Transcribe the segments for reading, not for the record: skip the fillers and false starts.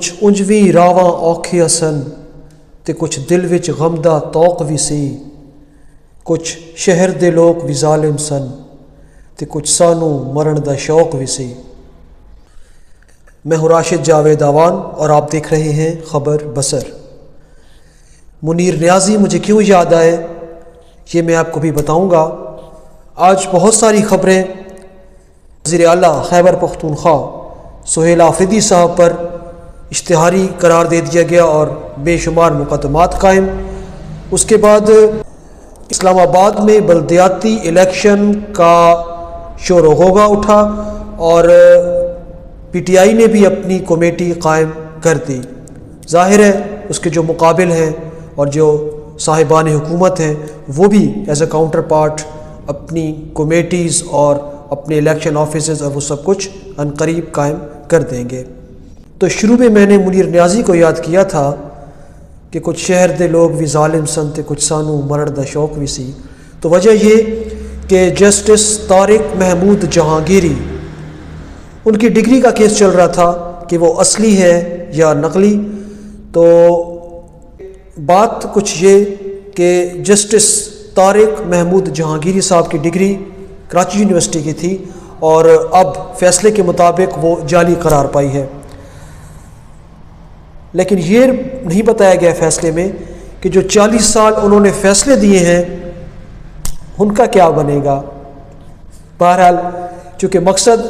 کچھ انجوی راواں اوکھے ہسن تے کچھ دل وچ غمدہ توق وی سی، کچھ شہر دے لوگ بھی ظالم سن تے کچھ سانو مرن دا شوق وی سی۔ میں ہوں راشد جاوید آوان اور آپ دیکھ رہے ہیں خبر بصر۔ منیر نیازی مجھے کیوں یاد آئے یہ میں آپ کو بھی بتاؤں گا۔ آج بہت ساری خبریں وزیر اعلیٰ خیبر پختونخوا سہیل آفریدی صاحب پر اشتہاری قرار دے دیا گیا اور بے شمار مقدمات قائم۔ اس کے بعد اسلام آباد میں بلدیاتی الیکشن کا شور و غوغا اٹھا اور پی ٹی آئی نے بھی اپنی کمیٹی قائم کر دی۔ ظاہر ہے اس کے جو مقابل ہیں اور جو صاحبان حکومت ہیں وہ بھی ایز اے کاؤنٹر پارٹ اپنی کمیٹیز اور اپنے الیکشن آفیسز اور وہ سب کچھ عنقریب قائم کر دیں گے۔ تو شروع میں نے منیر نیازی کو یاد کیا تھا کہ کچھ شہر دے لوگ بھی ظالم سن تے کچھ سانو مرن دا شوق بھی سی۔ تو وجہ یہ کہ جسٹس طارق محمود جہانگیری ان کی ڈگری کا کیس چل رہا تھا کہ وہ اصلی ہے یا نقلی۔ تو بات کچھ یہ کہ جسٹس طارق محمود جہانگیری صاحب کی ڈگری کراچی یونیورسٹی کی تھی اور اب فیصلے کے مطابق وہ جعلی قرار پائی ہے، لیکن یہ نہیں بتایا گیا فیصلے میں کہ جو 40 سال انہوں نے فیصلے دیے ہیں ان کا کیا بنے گا۔ بہرحال چونکہ مقصد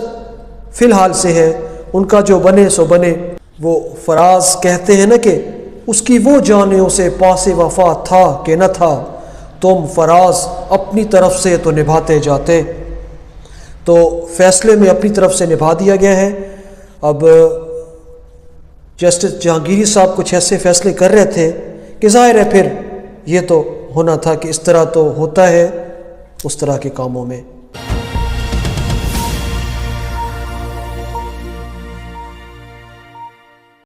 فی الحال سے ہے، ان کا جو بنے سو بنے۔ وہ فراز کہتے ہیں نا کہ اس کی وہ جانے اسے پاس وفا تھا کہ نہ تھا، تم فراز اپنی طرف سے تو نبھاتے جاتے۔ تو فیصلے میں اپنی طرف سے نبھا دیا گیا ہے۔ اب جسٹس جہانگیری صاحب کچھ ایسے فیصلے کر رہے تھے کہ ظاہر ہے پھر یہ تو ہونا تھا کہ اس طرح تو ہوتا ہے اس طرح کے کاموں میں۔